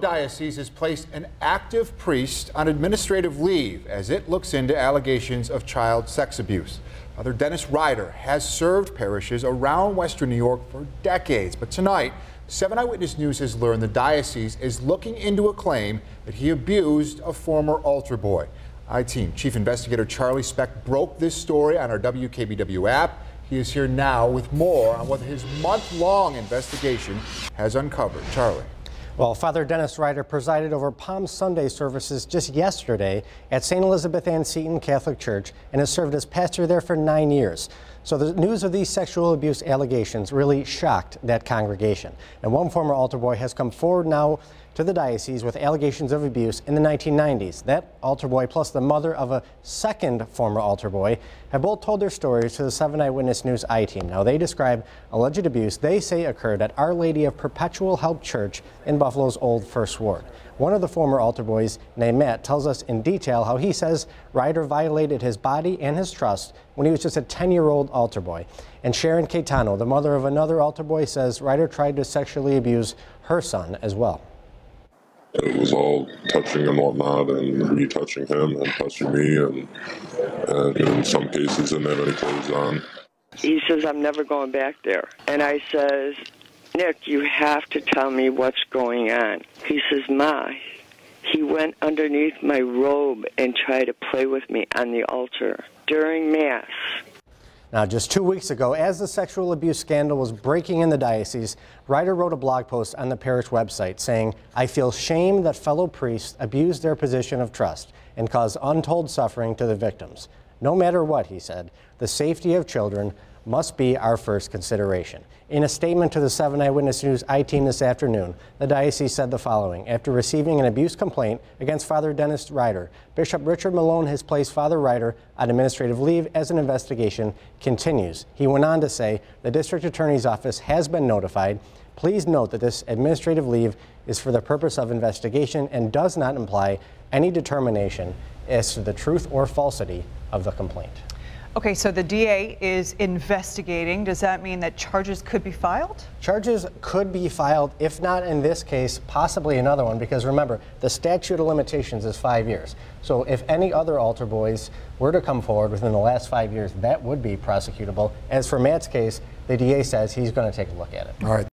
Diocese has placed an active priest on administrative leave as it looks into allegations of child sex abuse. Father Dennis Riter has served parishes around Western New York for decades, but tonight, 7 Eyewitness News has learned the diocese is looking into a claim that he abused a former altar boy. I-Team Chief Investigator Charlie Speck broke this story on our WKBW app. He is here now with more on what his month-long investigation has uncovered. Charlie. Well, Father Dennis Riter presided over Palm Sunday services just yesterday at St. Elizabeth Ann Seton Catholic Church and has served as pastor there for 9 years. So the news of these sexual abuse allegations really shocked that congregation. And one former altar boy has come forward now to the diocese with allegations of abuse in the 1990s. That altar boy plus the mother of a second former altar boy have both told their stories to the 7 Eyewitness News I-Team. Now they describe alleged abuse they say occurred at Our Lady of Perpetual Help Church in Buffalo's Old First Ward. One of the former altar boys, named Matt, tells us in detail how he says Riter violated his body and his trust when he was just a 10-year-old altar boy. And Sharon Caetano, the mother of another altar boy, says Riter tried to sexually abuse her son as well. It was all touching and whatnot, and me touching him and touching me, and in some cases didn't have any clothes on. He says, I'm never going back there. And I says, Nick, you have to tell me what's going on. He says, Ma, he went underneath my robe and tried to play with me on the altar during Mass. Now, just 2 weeks ago, as the sexual abuse scandal was breaking in the diocese, Riter wrote a blog post on the parish website saying, I feel shame that fellow priests abused their position of trust and caused untold suffering to the victims. No matter what, he said, the safety of children must be our first consideration. In a statement to the 7 Eyewitness News I-Team this afternoon, the diocese said the following. After receiving an abuse complaint against Father Dennis Riter, Bishop Richard Malone has placed Father Riter on administrative leave as an investigation continues. He went on to say the district attorney's office has been notified. Please note that this administrative leave is for the purpose of investigation and does not imply any determination as to the truth or falsity of the complaint. Okay, so the DA is investigating. Does that mean that charges could be filed? Charges could be filed, if not in this case, possibly another one, because remember, the statute of limitations is 5 years. So if any other altar boys were to come forward within the last 5 years, that would be prosecutable. As for Matt's case, the DA says he's going to take a look at it. All right.